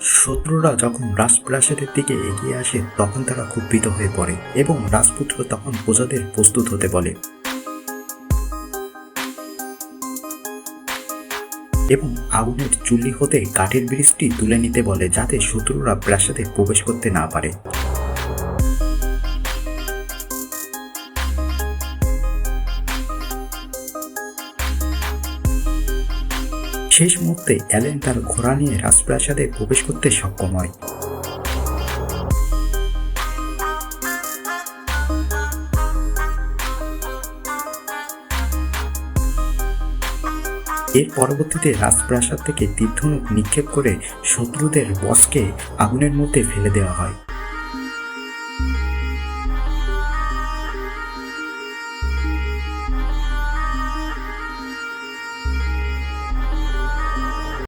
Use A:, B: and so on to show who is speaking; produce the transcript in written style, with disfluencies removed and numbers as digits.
A: শত্রুরা যখন রাজপ্রাসাদের দিকে এগিয়ে আসে তখন তারা খুব ভীত হয়ে পড়ে এবং রাজপুত্র তখন প্রজাদের প্রস্তুত হতে বলে এবং আগুনের চুল্লি হতে কাঠের ব্রিজটি তুলে নিতে বলে যাতে শত্রুরা প্রাসাদে প্রবেশ করতে না পারে। শেষ মুহূর্তে অ্যালেন তার ঘোড়া নিয়ে রাজপ্রাসাদে প্রবেশ করতে সক্ষম হয়। এর পরবর্তীতে রাজপ্রাসাদ থেকে তীর ধনুক নিক্ষেপ করে শত্রুদের বসকে আগুনের মধ্যে ফেলে দেওয়া হয়।